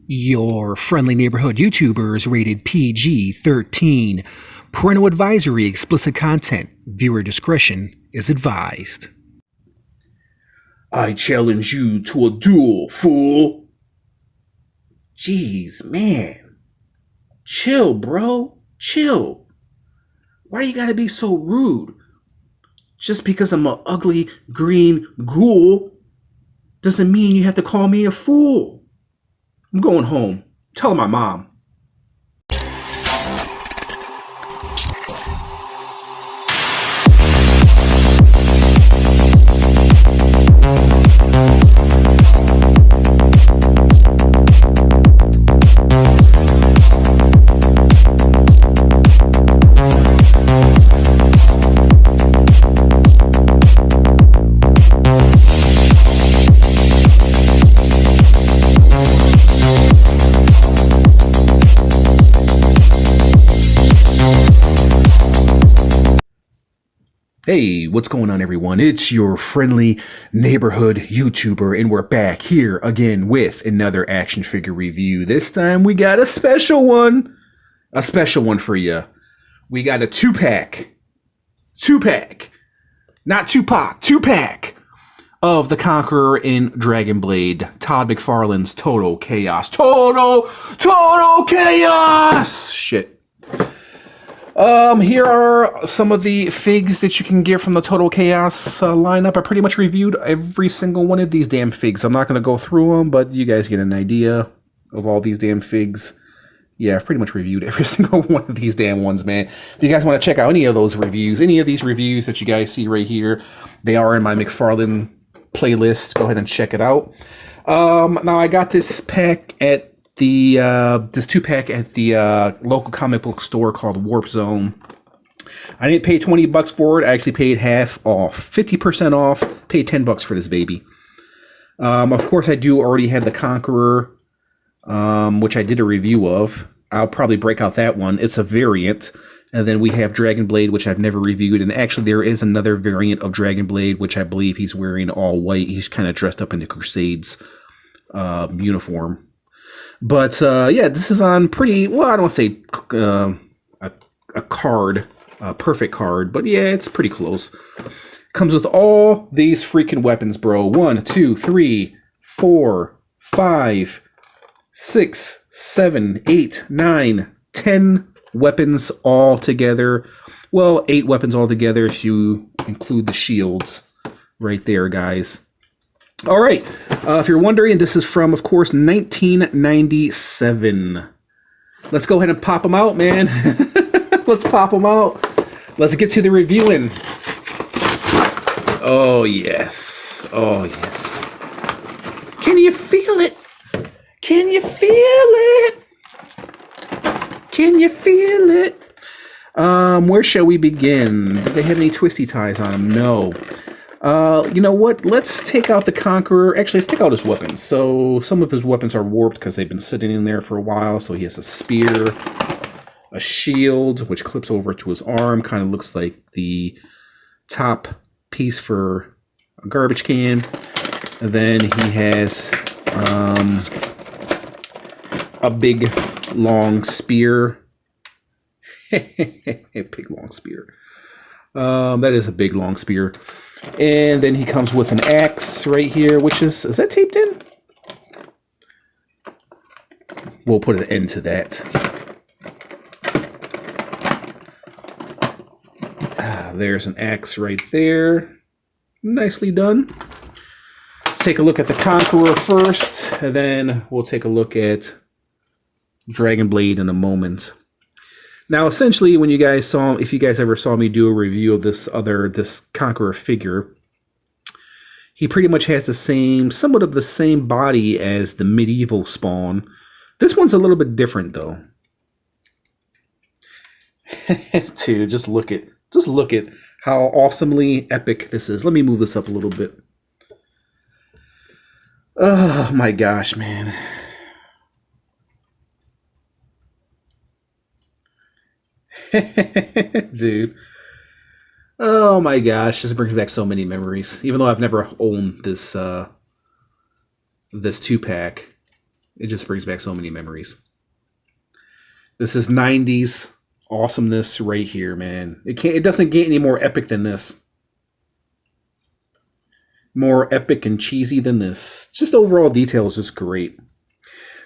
Your friendly neighborhood YouTubers rated PG-13. Parental advisory, explicit content. Viewer discretion is advised. I challenge you to a duel, fool. Jeez, man. Chill, bro. Chill. Why do you gotta be so rude? Just because I'm an ugly green ghoul doesn't mean you have to call me a fool. I'm going home. Tell my mom. Hey, what's going on, everyone? It's your friendly neighborhood YouTuber, and we're back here again with another action figure review. This time we got a special one for you. We got a two-pack, not Tupac, two-pack of the Conqueror in Dragonblade, Todd McFarlane's Total Chaos. Total Chaos! Shit. Here are some of the figs that you can get from the Total Chaos lineup. I pretty much reviewed every single one of these damn figs. I'm not going to go through them, but you guys get an idea of all these damn figs. Yeah, I've pretty much reviewed every single one of these damn ones, man. If you guys want to check out any of those reviews, any of these reviews that you guys see right here, they are in my Mcfarlane playlist. Go ahead and check it out. Now, I got this pack at this two-pack at the local comic book store called Warp Zone. I didn't pay $20 for it. I actually paid half off, 50% off. Paid $10 for this baby. Of course, I do already have the Conqueror, which I did a review of. I'll probably break out that one. It's a variant. And then we have Dragonblade, which I've never reviewed. And actually, there is another variant of Dragonblade, which I believe he's wearing all white. He's kind of dressed up in the Crusades uniform. But, yeah, this is on pretty, well, I don't want to say a card, a perfect card, but yeah, it's pretty close. Comes with all these freaking weapons, bro. 1, 2, 3, 4, 5, 6, 7, 8, 9, 10 weapons all together. Well, 8 weapons all together if you include the shields right there, guys. All right, if you're wondering, this is from, of course, 1997. Let's go ahead and pop them out, man. Let's pop them out. Let's get to the reviewing. Oh, yes. Oh, yes. Can you feel it? Can you feel it? Can you feel it? Where shall we begin? Do they have any twisty ties on them? No. You know what? Let's take out the Conqueror. Actually, let's take out his weapons. So some of his weapons are warped because they've been sitting in there for a while. So he has a spear, a shield, which clips over to his arm. Kind of looks like the top piece for a garbage can. And then he has a big, long spear. Big, long spear. That is a big, long spear. And then he comes with an axe right here, which is that taped in? We'll put an end to that. There's an axe right there. Nicely done. Let's take a look at the Conqueror first, and then we'll take a look at Dragonblade in a moment. Now, essentially, when you guys saw, if you guys ever saw me do a review of this Conqueror figure, he pretty much has the same, somewhat of the same body as the medieval Spawn. This one's a little bit different, though. Dude, just look at how awesomely epic this is. Let me move this up a little bit. Oh my gosh, man. Dude. Oh my gosh, this brings back so many memories. Even though I've never owned this this 2-pack. It just brings back so many memories. This is 90s awesomeness right here, man. It doesn't get any more epic than this. More epic and cheesy than this. Just overall detail is just great.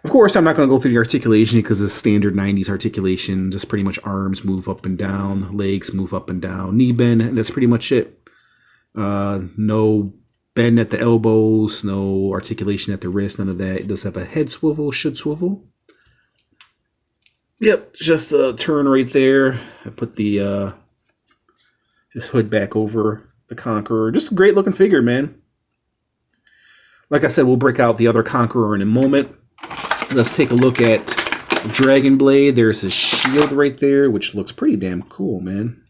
Of course, I'm not going to go through the articulation because it's standard 90s articulation. Just pretty much arms move up and down, legs move up and down, knee bend, and that's pretty much it. No bend at the elbows, no articulation at the wrist, none of that. It does have a head swivel, should swivel. Yep, just a turn right there. I put the his hood back over the Conqueror. Just a great looking figure, man. Like I said, we'll break out the other Conqueror in a moment. Let's take a look at Dragonblade. There's his shield right there, which looks pretty damn cool, man.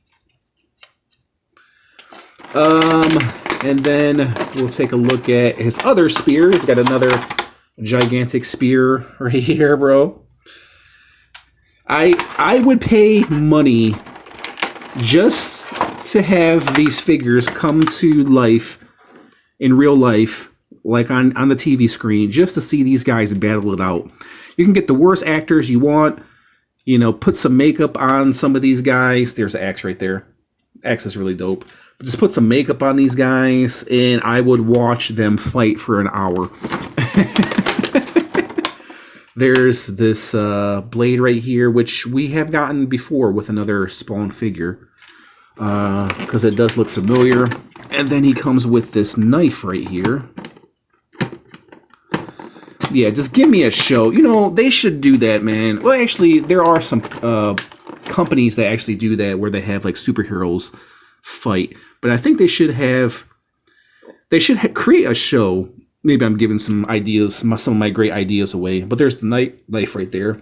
And then we'll take a look at his other spear. He's got another gigantic spear right here, bro. I would pay money just to have these figures come to life in real life, like on the TV screen, just to see these guys battle it out. You can get the worst actors you want, you know, put some makeup on some of these guys. There's Axe right there. Axe is really dope. But just put some makeup on these guys, and I would watch them fight for an hour. There's this blade right here, which we have gotten before with another Spawn figure, because it does look familiar. And then he comes with this knife right here. Yeah, just give me a show. You know, they should do that, man. Well, actually, there are some companies that actually do that, where they have like superheroes fight. But I think they should create a show. Maybe I'm giving some ideas, some of my great ideas away. But there's the knife right there.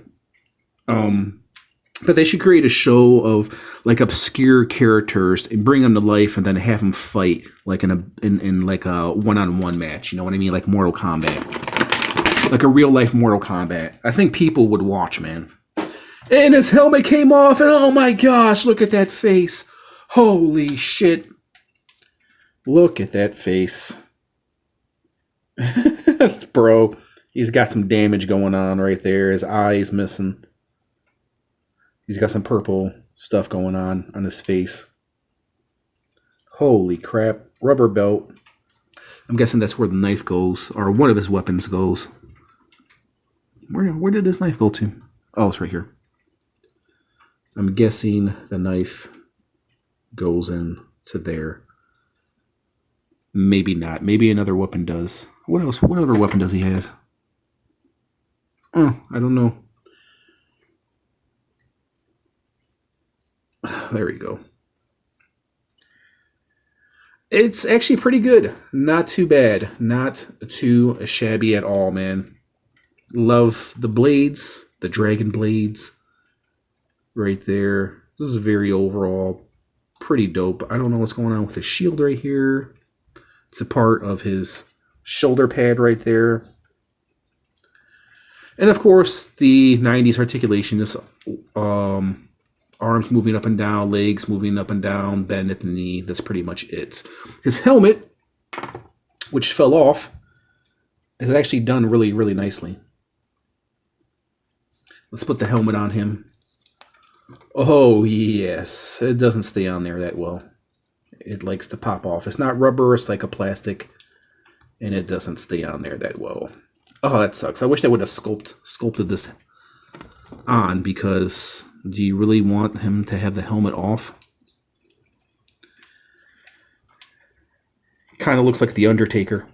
But they should create a show of like obscure characters and bring them to life, and then have them fight like in like a one-on-one match. You know what I mean? Like Mortal Kombat, like a real life Mortal Kombat. I think people would watch, man. And his helmet came off, and oh my gosh, look at that face! Holy shit! Look at that face. Bro, he's got some damage going on right there. His eye is missing. He's got some purple stuff going on his face. Holy crap. Rubber belt. I'm guessing that's where the knife goes, or one of his weapons goes. Where did his knife go to? Oh, it's right here. I'm guessing the knife goes into there. Maybe not. Maybe another weapon does. What else? What other weapon does he have? Oh, I don't know. There we go. It's actually pretty good. Not too bad. Not too shabby at all, man. Love the blades. The dragon blades. Right there. This is very overall pretty dope. I don't know what's going on with the shield right here. It's a part of his shoulder pad right there. And of course, the 90s articulation. Just arms moving up and down, legs moving up and down, bend at the knee. That's pretty much it. His helmet, which fell off, is actually done really, really nicely. Let's put the helmet on him. Oh, yes. It doesn't stay on there that well. It likes to pop off. It's not rubber, it's like a plastic. And it doesn't stay on there that well. Oh, that sucks. I wish they would have sculpted this on, because do you really want him to have the helmet off? Kind of looks like The Undertaker.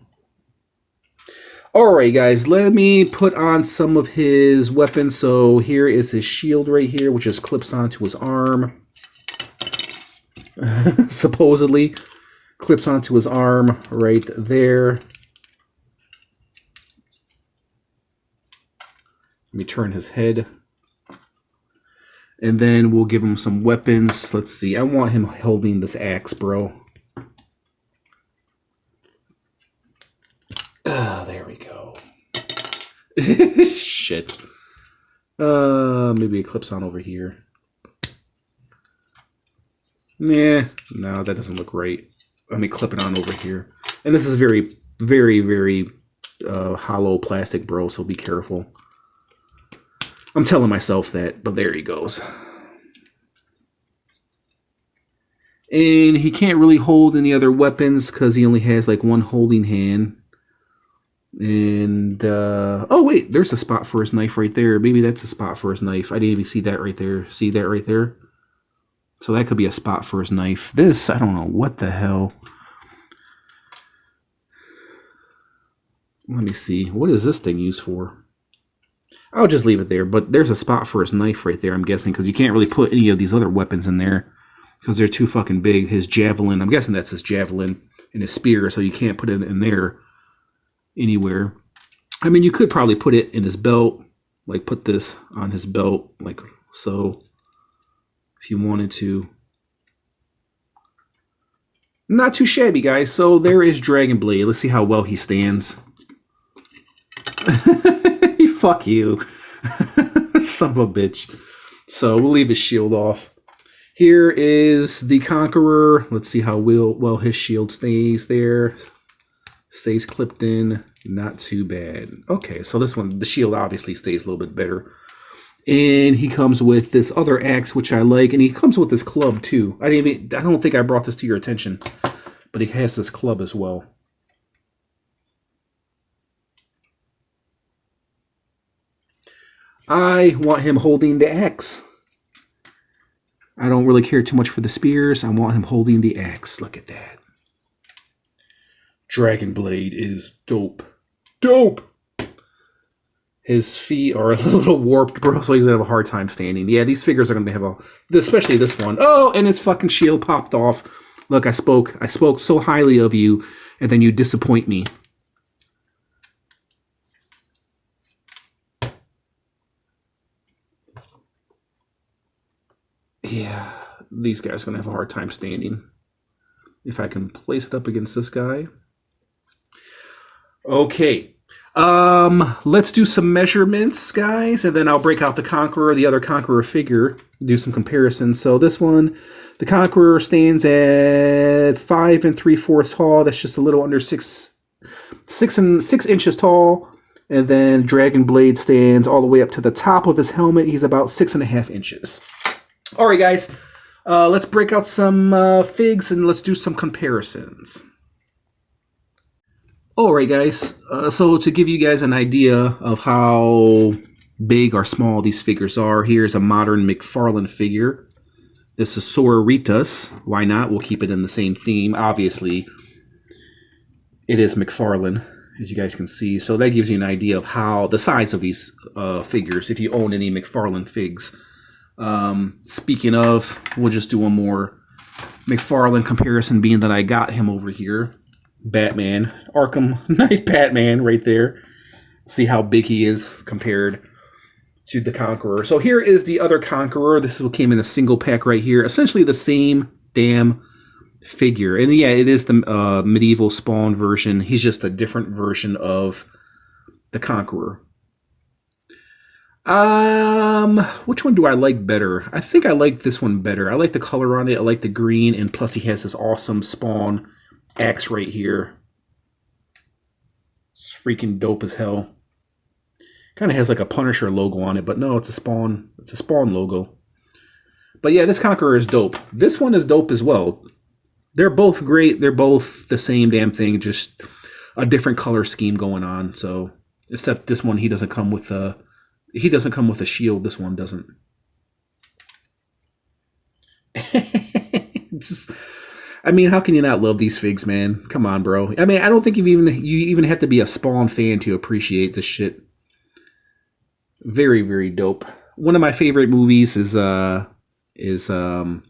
Alright guys, let me put on some of his weapons. So here is his shield right here, which just clips onto his arm. Supposedly clips onto his arm right there. Let me turn his head. And then we'll give him some weapons. Let's see. I want him holding this axe, bro. Ah, there we go. Shit. Maybe it clips on over here. Nah, no, that doesn't look right. Let me clip it on over here. And this is very, very, very hollow plastic, bro, so be careful. I'm telling myself that, but there he goes. And he can't really hold any other weapons because he only has like one holding hand. And, oh wait, there's a spot for his knife right there. Maybe that's a spot for his knife. I didn't even see that right there. See that right there? So that could be a spot for his knife. This, I don't know what the hell. Let me see. What is this thing used for? I'll just leave it there. But there's a spot for his knife right there, I'm guessing, because you can't really put any of these other weapons in there because they're too fucking big. His javelin, I'm guessing that's his javelin and his spear, so you can't put it in there anywhere. I mean, you could probably put it in his belt, like put this on his belt, like so, if you wanted to. Not too shabby, guys. So there is Dragonblade. Let's see how well he stands. Fuck you. Son of a bitch. So we'll leave his shield off. Here is the Conqueror. Let's see how well his shield stays there. Stays clipped in. Not too bad. Okay, so this one, the shield obviously stays a little bit better. And he comes with this other axe, which I like. And he comes with this club, too. I don't think I brought this to your attention. But he has this club as well. I want him holding the axe. I don't really care too much for the spears. I want him holding the axe. Look at that. Dragonblade is dope. Dope! His feet are a little warped, bro, so he's going to have a hard time standing. Yeah, these figures are going to have especially this one. Oh, and his fucking shield popped off. Look, I spoke so highly of you, and then you disappoint me. Yeah, these guys are going to have a hard time standing. If I can place it up against this guy. Okay. Let's do some measurements, guys, and then I'll break out the Conqueror, the other Conqueror figure, do some comparisons. So this one, the Conqueror stands at 5 3/4 tall. That's just a little under 6 inches tall. And then Dragonblade stands all the way up to the top of his helmet. He's about 6.5 inches. All right, guys, let's break out some figs and let's do some comparisons. All right, guys, so to give you guys an idea of how big or small these figures are, here's a modern Mcfarlane figure. This is Sororitas. Why not? We'll keep it in the same theme. Obviously, it is Mcfarlane, as you guys can see. So that gives you an idea of how the size of these figures, if you own any Mcfarlane figs. Speaking of, we'll just do one more Mcfarlane comparison, being that I got him over here. Batman, Arkham Knight Batman right there. See how big he is compared to the Conqueror. So here is the other Conqueror. This one came in a single pack right here. Essentially the same damn figure. And yeah, it is the medieval Spawn version. He's just a different version of the Conqueror. Which one do I like better? I think I like this one better. I like the color on it. I like the green, and plus he has this awesome Spawn axe right here. It's freaking dope as hell. Kind of has like a Punisher logo on it, but no, it's a Spawn. It's a Spawn logo. But yeah, this Conqueror is dope. This one is dope as well. They're both great. They're both the same damn thing, just a different color scheme going on. So, except this one, he doesn't come with a shield. This one doesn't. I mean, how can you not love these figs, man? Come on, bro. I mean, I don't think you even have to be a Spawn fan to appreciate this shit. Very, very dope. One of my favorite movies is Army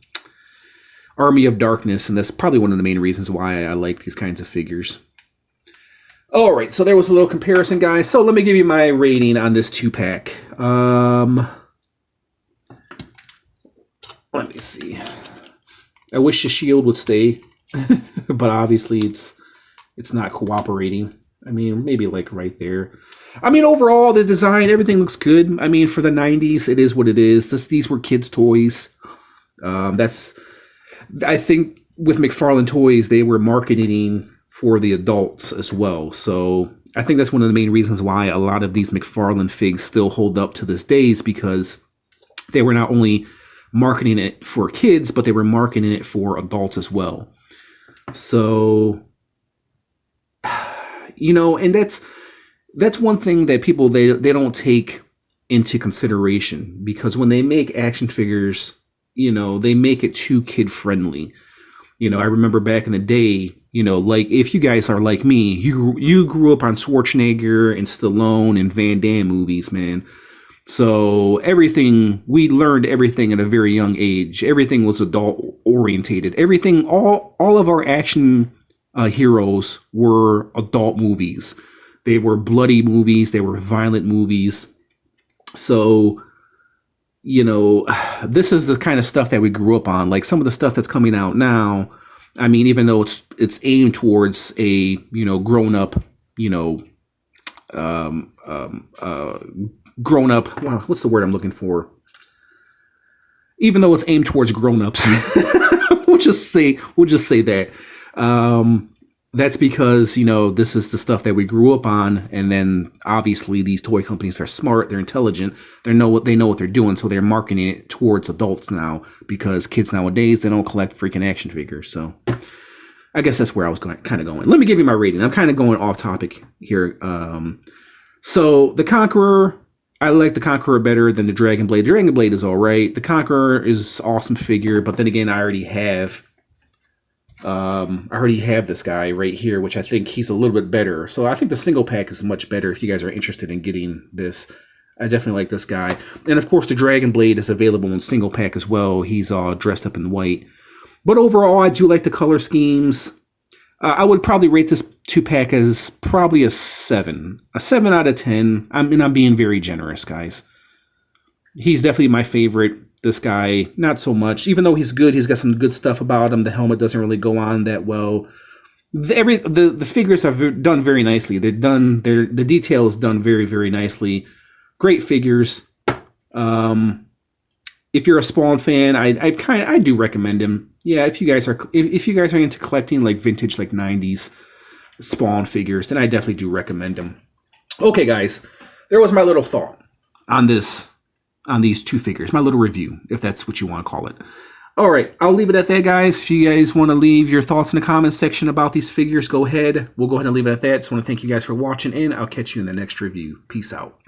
of Darkness, and that's probably one of the main reasons why I like these kinds of figures. All right, so there was a little comparison, guys. So let me give you my rating on this 2-pack. Let me see. I wish the shield would stay, but obviously it's not cooperating. I mean, maybe like right there. I mean, overall, the design, everything looks good. I mean, for the 90s, it is what it is. These were kids' toys. I think with Mcfarlane Toys, they were marketing for the adults as well. So I think that's one of the main reasons why a lot of these McFarlane figs still hold up to this day, is because they were not only marketing it for kids, but they were marketing it for adults as well. So, and that's one thing that people, they don't take into consideration, because when they make action figures, they make it too kid friendly. I remember back in the day, like if you guys are like me, you grew up on Schwarzenegger and Stallone and Van Damme movies, man. So we learned everything at a very young age. Everything was adult orientated. Everything, all of our action heroes were adult movies. They were bloody movies. They were violent movies. So, this is the kind of stuff that we grew up on. Like some of the stuff that's coming out now, I mean, even though it's aimed towards a, grown up, grown up. Wow, what's the word I'm looking for? Even though it's aimed towards grown-ups, we'll just say that. That's because, this is the stuff that we grew up on, and then obviously these toy companies are smart, they're intelligent, they know what they're doing, so they're marketing it towards adults now, because kids nowadays, they don't collect freaking action figures. So I guess that's where I was kind of going. Let me give you my rating. I'm kind of going off topic here. So the Conqueror, I like the Conqueror better than the Dragonblade. Dragonblade is all right. The Conqueror is an awesome figure, but then again, I already have this guy right here, which I think he's a little bit better. So I think the single pack is much better if you guys are interested in getting this. I definitely like this guy. And of course, the Dragonblade is available in single pack as well. He's all dressed up in white. But overall, I do like the color schemes. I would probably rate this 2-pack as probably a 7. A 7 out of 10. I'm being very generous, guys. He's definitely my favorite. This guy, not so much. Even though he's good, he's got some good stuff about him. The helmet doesn't really go on that well. The figures are done very nicely. The detail is done very, very nicely. Great figures. If you're a Spawn fan, I do recommend him. Yeah, if you guys are into collecting like vintage, like 90s Spawn figures, then I definitely do recommend him. Okay, guys, there was my little thought on these two figures, my little review, if that's what you want to call it. All right, I'll leave it at that, guys. If you guys want to leave your thoughts in the comments section about these figures, go ahead. We'll go ahead and leave it at that. Just want to thank you guys for watching, and I'll catch you in the next review. Peace out.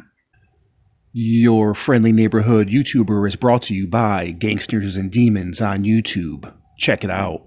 Your friendly neighborhood YouTuber is brought to you by Gangsters and Demons on YouTube. Check it out.